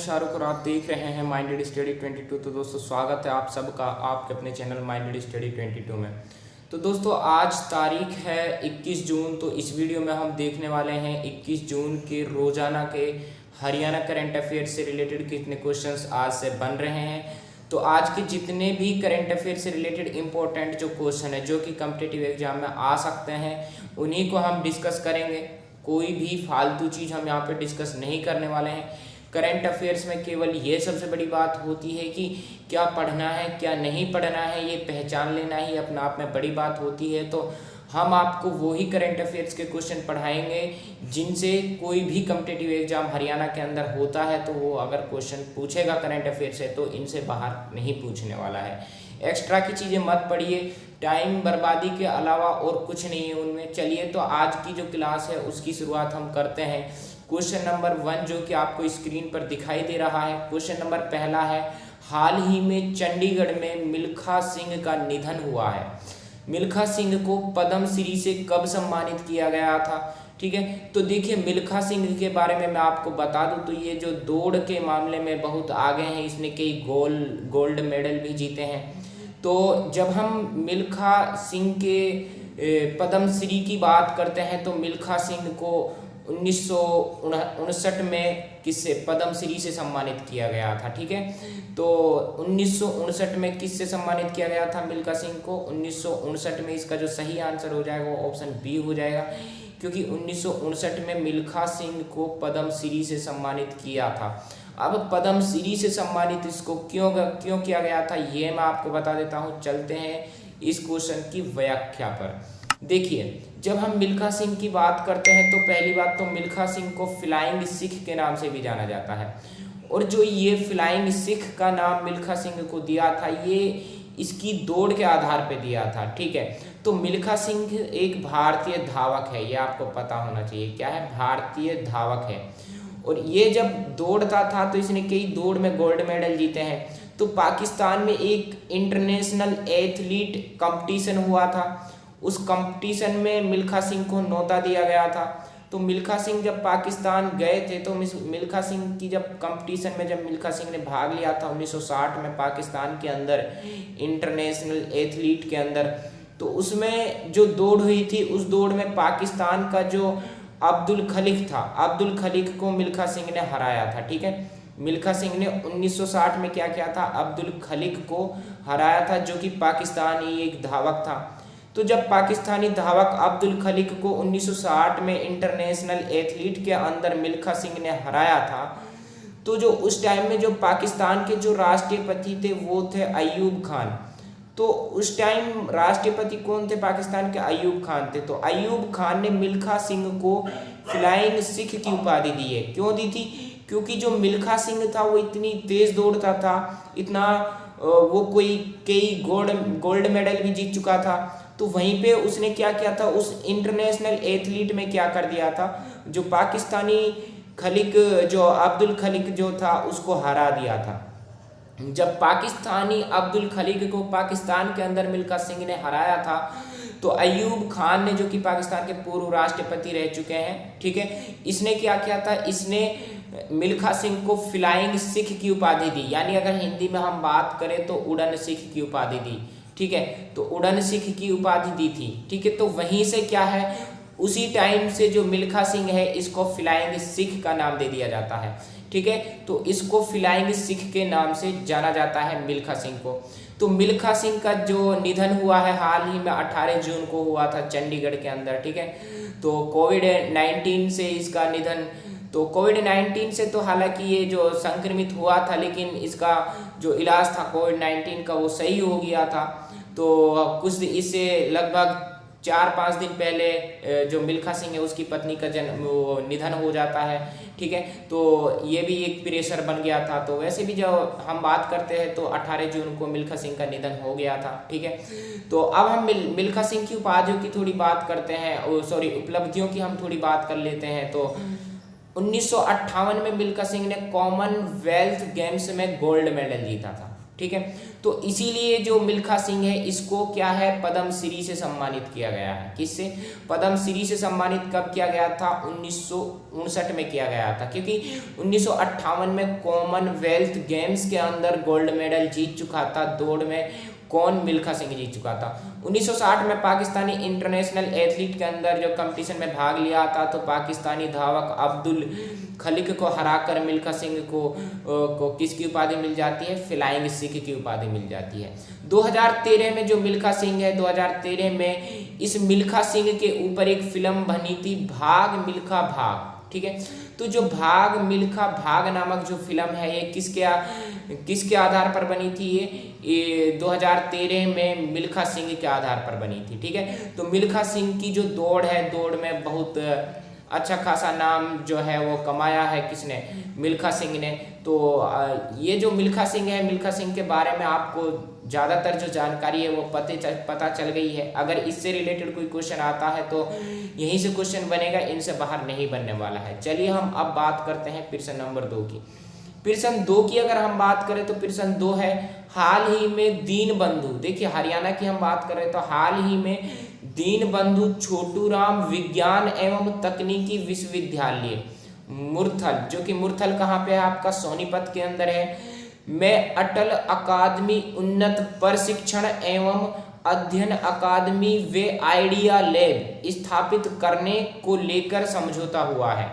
शाहरुख और आप देख रहे हैं माइंडेड स्टडी 22। तो दोस्तों स्वागत है आप सबका आपके अपने चैनल माइंडेड स्टडी 22 में। तो दोस्तों आज तारीख है 21 जून। तो इस वीडियो में हम देखने वाले हैं 21 जून के रोजाना के हरियाणा करंट अफेयर्स से रिलेटेड कितने क्वेश्चंस आज से बन रहे हैं। तो आज के जितने भी करंट अफेयर से रिलेटेड इंपॉर्टेंट जो क्वेश्चन है जो कि कॉम्पिटिटिव एग्जाम में आ सकते हैं उन्हीं को हम डिस्कस करेंगे। कोई भी फालतू चीज़ हम यहाँ पे डिस्कस नहीं करने वाले हैं। करंट अफेयर्स में केवल ये सबसे बड़ी बात होती है कि क्या पढ़ना है क्या नहीं पढ़ना है, ये पहचान लेना ही अपने आप में बड़ी बात होती है। तो हम आपको वही करंट अफेयर्स के क्वेश्चन पढ़ाएंगे जिनसे कोई भी कॉम्पिटिटिव एग्जाम हरियाणा के अंदर होता है तो वो अगर क्वेश्चन पूछेगा करंट अफेयर से तो इनसे बाहर नहीं पूछने वाला है। एक्स्ट्रा की चीज़ें मत पढ़िए, टाइम बर्बादी के अलावा और कुछ नहीं है उनमें। चलिए तो आज की जो क्लास है उसकी शुरुआत हम करते हैं। क्वेश्चन नंबर 1 जो कि आपको स्क्रीन पर दिखाई दे रहा है। क्वेश्चन नंबर पहला है, हाल ही में चंडीगढ़ में मिल्खा सिंह का निधन हुआ है। मिल्खा सिंह को पद्मश्री से कब सम्मानित किया गया था? ठीक है, तो देखिए मिल्खा सिंह के बारे में मैं आपको बता दूं तो ये जो दौड़ के मामले में बहुत आगे हैं, इसने कई गोल्ड मेडल भी जीते हैं। तो जब हम मिल्खा सिंह के पद्मश्री की बात करते हैं तो मिल्खा सिंह को 1959 में किससे पद्मश्री से सम्मानित किया गया था। ठीक है, तो 1959 में किससे सम्मानित किया गया था मिल्खा सिंह को? 1959 में इसका जो सही आंसर हो जाएगा वो ऑप्शन बी हो जाएगा, क्योंकि 1959 में मिल्खा सिंह को पद्मश्री से सम्मानित किया था। अब पद्मश्री से सम्मानित इसको क्यों किया गया था ये मैं आपको बता देता हूँ। चलते हैं इस क्वेश्चन की व्याख्या पर। देखिए जब हम मिल्खा सिंह की बात करते हैं तो पहली बात तो मिल्खा सिंह को फ्लाइंग सिख के नाम से भी जाना जाता है। और जो ये फ्लाइंग सिख का नाम मिल्खा सिंह को दिया था ये इसकी दौड़ के आधार पे दिया था। ठीक है, तो मिल्खा सिंह एक भारतीय धावक है, ये आपको पता होना चाहिए। क्या है? भारतीय धावक है। और ये जब दौड़ता था तो इसने कई दौड़ में गोल्ड मेडल जीते हैं। तो पाकिस्तान में एक इंटरनेशनल एथलीट कंपटीशन हुआ था, उस कंपटीशन में मिल्खा सिंह को न्योता दिया गया था। तो मिल्खा सिंह जब पाकिस्तान गए थे तो मिल्खा सिंह की जब कंपटीशन में जब मिल्खा सिंह ने भाग लिया था 1960 में पाकिस्तान के अंदर इंटरनेशनल एथलीट के अंदर, तो उसमें जो दौड़ हुई थी उस दौड़ में पाकिस्तान का जो अब्दुल खलीक था, अब्दुल खलीक को मिल्खा सिंह ने हराया था। ठीक है, मिल्खा सिंह ने 1960 में क्या किया था? अब्दुल खलीक को हराया था, जो कि पाकिस्तानी एक धावक था। तो जब पाकिस्तानी धावक अब्दुल खलीक को 1960 में इंटरनेशनल एथलीट के अंदर मिल्खा सिंह ने हराया था, तो जो उस टाइम में जो पाकिस्तान के जो राष्ट्रपति थे वो थे अयूब खान। तो उस टाइम राष्ट्रपति कौन थे पाकिस्तान के? अयूब खान थे। तो अयूब खान ने मिल्खा सिंह को फ्लाइंग सिख की उपाधि दी है। क्यों दी थी? क्योंकि जो मिल्खा सिंह था वो इतनी तेज दौड़ता था, इतना वो कई गोल्ड मेडल भी जीत चुका था। तो वहीं पे उसने क्या किया था? उस इंटरनेशनल एथलीट में क्या कर दिया था? जो पाकिस्तानी खलीक जो अब्दुल खलीक जो था उसको हरा दिया था। जब पाकिस्तानी अब्दुल खलीक को पाकिस्तान के अंदर मिल्खा सिंह ने हराया था तो अयूब खान ने, जो कि पाकिस्तान के पूर्व राष्ट्रपति रह चुके हैं, ठीक है, इसने क्या किया था? इसने मिल्खा सिंह को फ्लाइंग सिख की उपाधि दी, यानी अगर हिंदी में हम बात करें तो उड़न सिख की उपाधि दी। ठीक है, तो उड़न सिख की उपाधि दी थी। ठीक है, तो वहीं से क्या है, उसी टाइम से जो मिल्खा सिंह है इसको फ्लाइंग सिख का नाम दे दिया जाता है। ठीक है, तो इसको फ्लाइंग सिख के नाम से जाना जाता है मिल्खा सिंह को। तो मिल्खा सिंह का जो निधन हुआ है हाल ही में 18 जून को हुआ था चंडीगढ़ के अंदर। ठीक है, तो कोविड-19 से इसका निधन, तो कोविड-19 से तो हालांकि ये जो संक्रमित हुआ था लेकिन इसका जो इलाज था कोविड-19 का वो सही हो गया था। तो कुछ इससे लगभग 4-5 दिन पहले जो मिल्खा सिंह है उसकी पत्नी का निधन हो जाता है। ठीक है, तो ये भी एक प्रेशर बन गया था। तो वैसे भी जब हम बात करते हैं तो 18 जून को मिल्खा सिंह का निधन हो गया था। ठीक है, तो अब हम मिल्खा सिंह की उपाधियों की थोड़ी बात करते हैं, उपलब्धियों की हम थोड़ी बात कर लेते हैं। तो 1958 में मिल्खा सिंह ने कॉमनवेल्थ गेम्स में गोल्ड मेडल जीता था। ठीक है। तो इसीलिए जो मिल्खा सिंह है इसको क्या है, पद्मश्री से सम्मानित किया गया है। किससे? पद्मश्री से सम्मानित कब किया गया था? 1959 में किया गया था, क्योंकि 1958 में कॉमनवेल्थ गेम्स के अंदर गोल्ड मेडल जीत चुका था दौड़ में। कौन? मिल्खा सिंह जीत चुका था। 1960 में पाकिस्तानी इंटरनेशनल एथलीट के अंदर जो कंपटीशन में भाग लिया था, तो पाकिस्तानी धावक अब्दुल खलीक को हराकर मिल्खा सिंह को किसकी उपाधि मिल जाती है? फ्लाइंग सिख की उपाधि मिल जाती है। 2013 में जो मिल्खा सिंह है, 2013 में इस मिल्खा सिंह के ऊपर एक फिल्म बनी थी, भाग मिल्खा भाग, ठीक है। तो जो भाग मिल्खा भाग नामक जो फिल्म है, ये किसके आधार पर बनी थी? ये 2013 में मिल्खा सिंह के आधार पर बनी थी, ठीक है। तो मिल्खा सिंह की जो दौड़ है, दौड़ में बहुत अच्छा खासा नाम जो है वो कमाया है किसने? मिल्खा सिंह ने। तो ये जो मिल्खा सिंह है, मिल्खा सिंह के बारे में आपको ज़्यादातर जो जानकारी है वो पता चल गई है। अगर इससे रिलेटेड कोई क्वेश्चन आता है तो यहीं से क्वेश्चन बनेगा, इनसे बाहर नहीं बनने वाला है। चलिए हम अब बात करते हैं प्रश्न नंबर 2 की। प्रश्न 2 की अगर हम बात करें तो प्रश्न 2 है, हाल ही में दीनबंधु, देखिए हरियाणा की हम बात करें तो हाल ही में दीनबंधु छोटूराम विज्ञान एवं तकनीकी विश्वविद्यालय मुरथल, जो कि मुरथल कहाँ पे है? आपका सोनीपत के अंदर है, में अटल अकादमी उन्नत प्रशिक्षण एवं अध्ययन अकादमी वे आइडिया लैब स्थापित करने को लेकर समझौता हुआ है।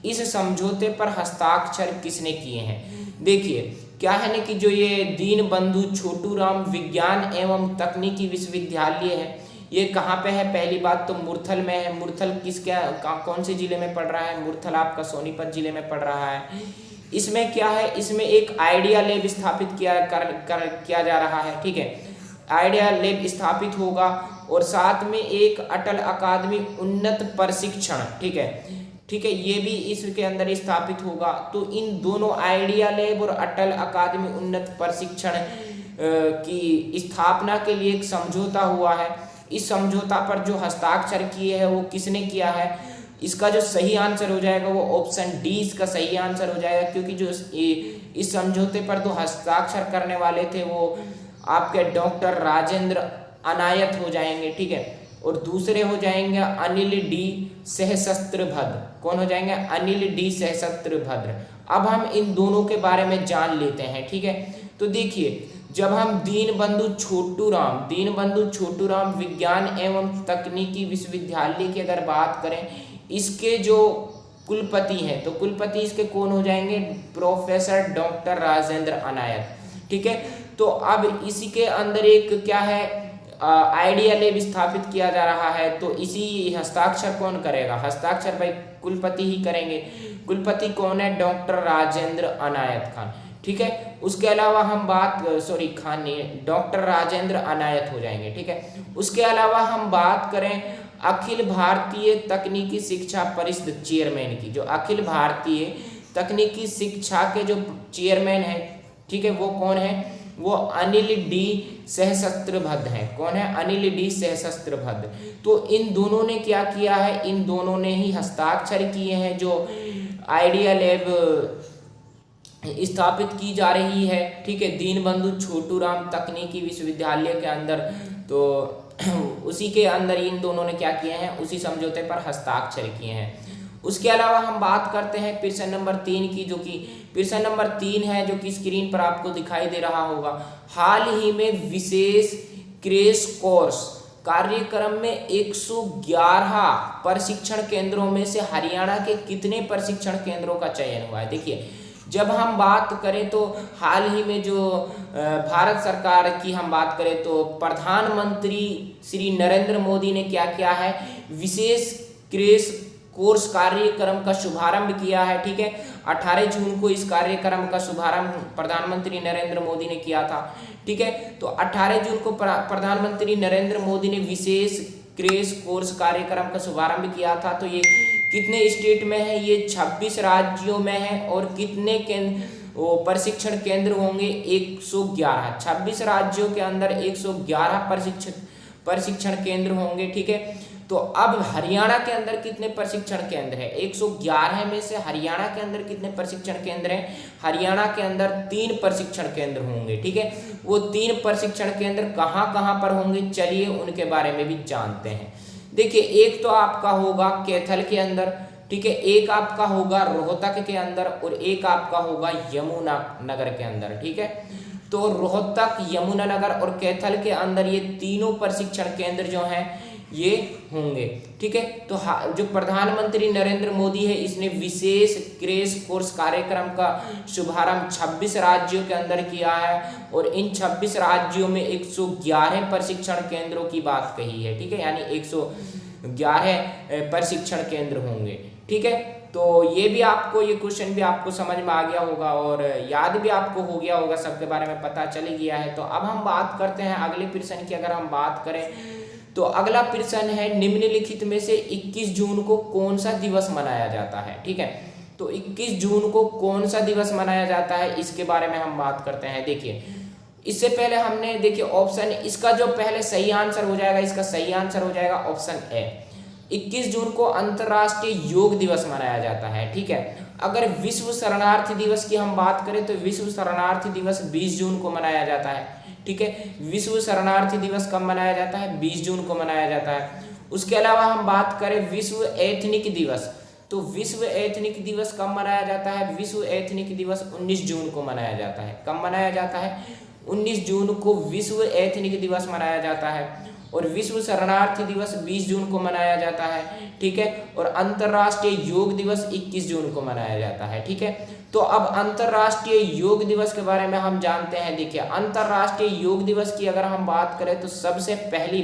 इस समझौते पर हस्ताक्षर किसने किए हैं? देखिए क्या है ना कि जो ये दीनबंधु छोटूराम विज्ञान एवं तकनीकी विश्वविद्यालय है, ये कहाँ पे है? पहली बात तो मुरथल में है। मुरथल कौन से जिले में पड़ रहा है? मुरथल आपका सोनीपत जिले में पड़ रहा है। इसमें क्या है? इसमें एक आइडिया लैब स्थापित किया जा रहा है, ठीक है। आइडिया लैब स्थापित होगा और साथ में एक अटल अकादमी उन्नत प्रशिक्षण, ठीक है, ये भी इसके अंदर स्थापित होगा। तो इन दोनों आइडिया लैब और अटल अकादमी उन्नत प्रशिक्षण की स्थापना के लिए एक समझौता हुआ है। इस समझौता पर जो हस्ताक्षर किए हैं वो किसने किया है? इसका जो सही आंसर हो जाएगा वो ऑप्शन डी इसका सही आंसर हो जाएगा, क्योंकि जो इस समझौते पर तो हस्ताक्षर करने वाले थे वो आपके डॉक्टर राजेंद्र अनायत हो जाएंगे, ठीक है। और दूसरे हो जाएंगे अनिल डी सहस्त्रभद्र। कौन हो जाएंगे? अनिल डी सहस्त्रभद्र। अब हम इन दोनों के बारे में जान लेते हैं, ठीक है। तो देखिए जब हम दीनबंधु छोटूराम विज्ञान एवं तकनीकी विश्वविद्यालय की अगर बात करें, इसके जो कुलपति हैं तो कुलपति इसके कौन हो जाएंगे? प्रोफेसर डॉक्टर राजेंद्र अनायत, ठीक है। तो अब इसी के अंदर एक क्या है, आइडिया लैब स्थापित किया जा रहा है। तो इसी हस्ताक्षर कौन करेगा? हस्ताक्षर भाई कुलपति ही करेंगे। कुलपति कौन है? डॉक्टर राजेंद्र अनायत खान, ठीक है। उसके अलावा हम खान नहीं, डॉक्टर राजेंद्र अनायत हो जाएंगे, ठीक है। उसके अलावा हम बात करें अखिल भारतीय तकनीकी शिक्षा परिषद चेयरमैन की, जो अखिल भारतीय तकनीकी शिक्षा के जो चेयरमैन है, ठीक है, वो कौन है? वो अनिल डी सहस्त्रभद्र हैं। कौन है? अनिल डी सहस्त्रभद्र। तो इन दोनों ने क्या किया है? इन दोनों ने ही हस्ताक्षर किए हैं जो आइडिया लैब स्थापित की जा रही है, ठीक है, दीनबंधु छोटूराम तकनीकी विश्वविद्यालय के अंदर। तो उसी के अंदर इन दोनों ने क्या किए हैं? उसी समझौते पर हस्ताक्षर किए हैं। उसके अलावा हम बात करते हैं प्रश्न नंबर 3 की, जो कि प्रश्न नंबर 3 है, जो कि स्क्रीन पर आपको दिखाई दे रहा होगा। हाल ही में विशेष क्रैश कोर्स कार्यक्रम में 111 प्रशिक्षण केंद्रों में से हरियाणा के कितने प्रशिक्षण केंद्रों का चयन हुआ है? देखिए जब हम बात करें तो हाल ही में जो भारत सरकार की हम बात करें तो प्रधानमंत्री श्री नरेंद्र मोदी ने क्या किया है? विशेष क्रैश कोर्स कार्यक्रम का शुभारंभ किया है, ठीक है। 18 जून को इस कार्यक्रम का शुभारंभ प्रधानमंत्री नरेंद्र मोदी ने किया था, ठीक है। तो 18 जून को प्रधानमंत्री नरेंद्र मोदी ने विशेष क्रैश कोर्स कार्यक्रम का शुभारंभ किया था। तो ये कितने स्टेट में है? ये 26 राज्यों में है। और कितने प्रशिक्षण केंद्र होंगे? 111। 26 राज्यों के अंदर 111 प्रशिक्षण केंद्र होंगे, ठीक है। तो अब हरियाणा के अंदर कितने प्रशिक्षण केंद्र है? 111 में से हरियाणा के अंदर कितने प्रशिक्षण केंद्र हैं? हरियाणा के अंदर 3 प्रशिक्षण केंद्र होंगे, ठीक है। वो 3 प्रशिक्षण केंद्र कहाँ कहाँ पर होंगे, चलिए उनके बारे में भी जानते हैं। देखिए, एक तो आपका होगा कैथल के अंदर, ठीक है, एक आपका होगा रोहतक के अंदर और एक आपका होगा यमुनानगर के अंदर, ठीक है। तो रोहतक, यमुनानगर और कैथल के अंदर ये तीनों प्रशिक्षण केंद्र जो हैं ये होंगे, ठीक है। तो जो प्रधानमंत्री नरेंद्र मोदी है, इसने विशेष क्रैश कोर्स कार्यक्रम का शुभारंभ 26 राज्यों के अंदर किया है और इन 26 राज्यों में 111 प्रशिक्षण केंद्रों की बात कही है, ठीक है, यानी 111 प्रशिक्षण केंद्र होंगे, ठीक है। तो ये भी आपको, ये क्वेश्चन भी आपको समझ में आ गया होगा और याद भी आपको हो गया होगा, सबके बारे में पता चल गया है। तो अब हम बात करते हैं अगले प्रश्न की। अगर हम बात करें तो अगला प्रश्न है, निम्नलिखित में से 21 जून को कौन सा दिवस मनाया जाता है, ठीक है। तो 21 जून को कौन सा दिवस मनाया जाता है, इसके बारे में हम बात करते हैं। देखिए, इससे पहले हमने, देखिए ऑप्शन, इसका जो पहले सही आंसर हो जाएगा, इसका सही आंसर हो जाएगा ऑप्शन ए। 21 जून को अंतर्राष्ट्रीय योग दिवस मनाया जाता है, ठीक है। अगर विश्व शरणार्थी दिवस की हम बात करें तो विश्व शरणार्थी दिवस 20 जून को मनाया जाता है, ठीक है। विश्व शरणार्थी दिवस कब मनाया जाता है? 20 जून को मनाया जाता है। उसके अलावा हम बात करें विश्व एथनिक दिवस, तो विश्व एथनिक दिवस कब मनाया जाता है? विश्व एथनिक दिवस 19 जून को मनाया जाता है। कब मनाया जाता है? 19 जून को विश्व एथनिक दिवस मनाया जाता है। और विश्व शरणार्थी दिवस 20 जून को मनाया जाता है, ठीक है। और अंतर्राष्ट्रीय योग दिवस 21 जून को मनाया जाता है, ठीक है। तो अब अंतर्राष्ट्रीय योग दिवस के बारे में हम जानते हैं। देखिए, अंतर्राष्ट्रीय योग दिवस की अगर हम बात करें तो सबसे पहली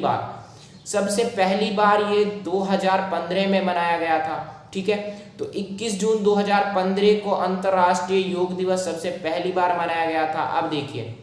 बार ये 2015 में मनाया गया था, ठीक है। तो 21 जून 2015 को अंतर्राष्ट्रीय योग दिवस सबसे पहली बार मनाया गया था। अब देखिए,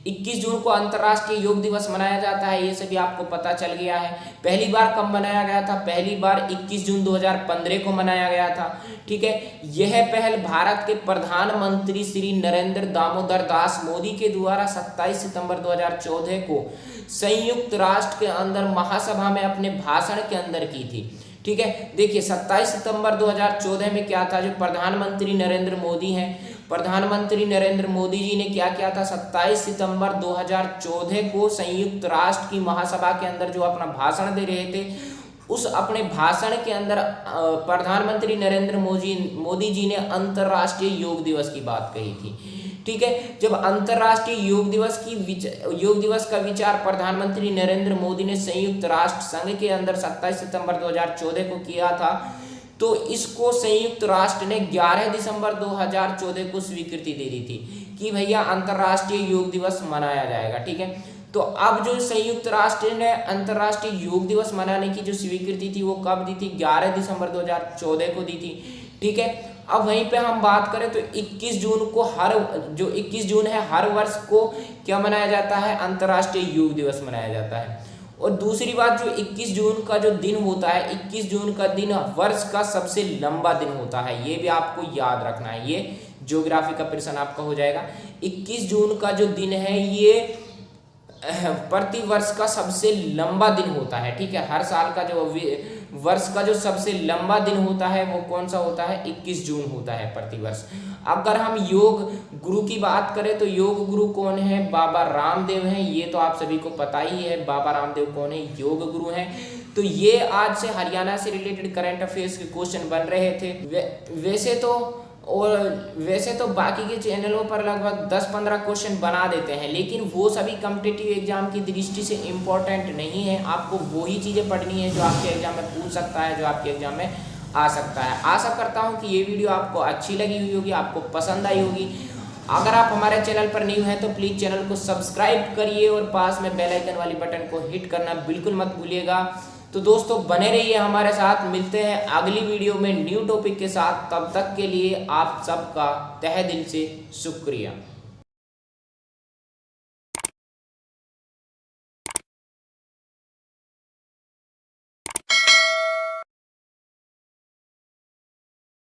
21 जून को अंतर्राष्ट्रीय योग दिवस मनाया जाता है, ये सभी आपको पता चल गया है। पहली बार कब मनाया गया था? पहली बार 21 जून 2015 को मनाया गया था, ठीक है। यह पहल भारत के प्रधानमंत्री श्री नरेंद्र दामोदर दास मोदी के द्वारा 27 सितंबर 2014 को संयुक्त राष्ट्र के अंदर महासभा में अपने भाषण के अंदर की थी, ठीक है। देखिए, 27 सितंबर 2014 में क्या था, जो प्रधानमंत्री नरेंद्र मोदी हैं, प्रधानमंत्री नरेंद्र मोदी जी ने क्या किया था? 27 सितंबर 2014 को संयुक्त राष्ट्र की महासभा के अंदर जो अपना भाषण दे रहे थे, उस अपने भाषण के अंदर प्रधानमंत्री नरेंद्र मोदी जी ने अंतर्राष्ट्रीय योग दिवस की बात कही थी, ठीक है। जब अंतर्राष्ट्रीय योग दिवस का विचार प्रधानमंत्री नरेंद्र मोदी ने संयुक्त राष्ट्र संघ के अंदर 27 सितंबर 2014 को किया था, तो इसको संयुक्त राष्ट्र ने 11 दिसंबर 2014 को स्वीकृति दे दी थी कि भैया अंतर्राष्ट्रीय योग दिवस मनाया जाएगा, ठीक है। तो अब जो संयुक्त राष्ट्र ने अंतर्राष्ट्रीय योग दिवस मनाने की जो स्वीकृति थी वो कब दी थी? 11 दिसंबर 2014 को दी थी, ठीक है। अब वहीं पे हम बात करें तो 21 जून को जो 21 जून है हर वर्ष को क्या मनाया जाता है? अंतर्राष्ट्रीय योग दिवस मनाया जाता है। और दूसरी बात, जो 21 जून का जो दिन होता है, 21 जून का दिन वर्ष का सबसे लंबा दिन होता है, ये भी आपको याद रखना है। ये ज्योग्राफी का प्रश्न आपका हो जाएगा। 21 जून का जो दिन है ये प्रति वर्ष का सबसे लंबा दिन होता है, ठीक है। हर साल का जो वर्ष का जो सबसे लंबा दिन होता है वो कौन सा होता है? 21 जून होता है प्रति वर्ष। अगर हम योग गुरु की बात करें तो योग गुरु कौन है? बाबा रामदेव हैं, ये तो आप सभी को पता ही है। बाबा रामदेव कौन है? योग गुरु हैं। तो ये आज से हरियाणा से रिलेटेड करंट अफेयर्स के क्वेश्चन बन रहे थे। वैसे तो बाकी के चैनलों पर लगभग 10-15 क्वेश्चन बना देते हैं, लेकिन वो सभी कॉम्पिटिटिव एग्जाम की दृष्टि से इम्पोर्टेंट नहीं है। आपको वही चीज़ें पढ़नी है जो आपके एग्जाम में पूछ सकता है, जो आपके एग्जाम में आ सकता है। आशा करता हूँ कि ये वीडियो आपको अच्छी लगी हुई होगी, आपको पसंद आई होगी। अगर आप हमारे चैनल पर न्यू हैं तो प्लीज़ चैनल को सब्सक्राइब करिए और पास में बेल आइकन वाली बटन को हिट करना बिल्कुल मत भूलिएगा। तो दोस्तों बने रहिए हमारे साथ, मिलते हैं अगली वीडियो में न्यू टॉपिक के साथ। तब तक के लिए आप सबका तहे दिल से शुक्रिया।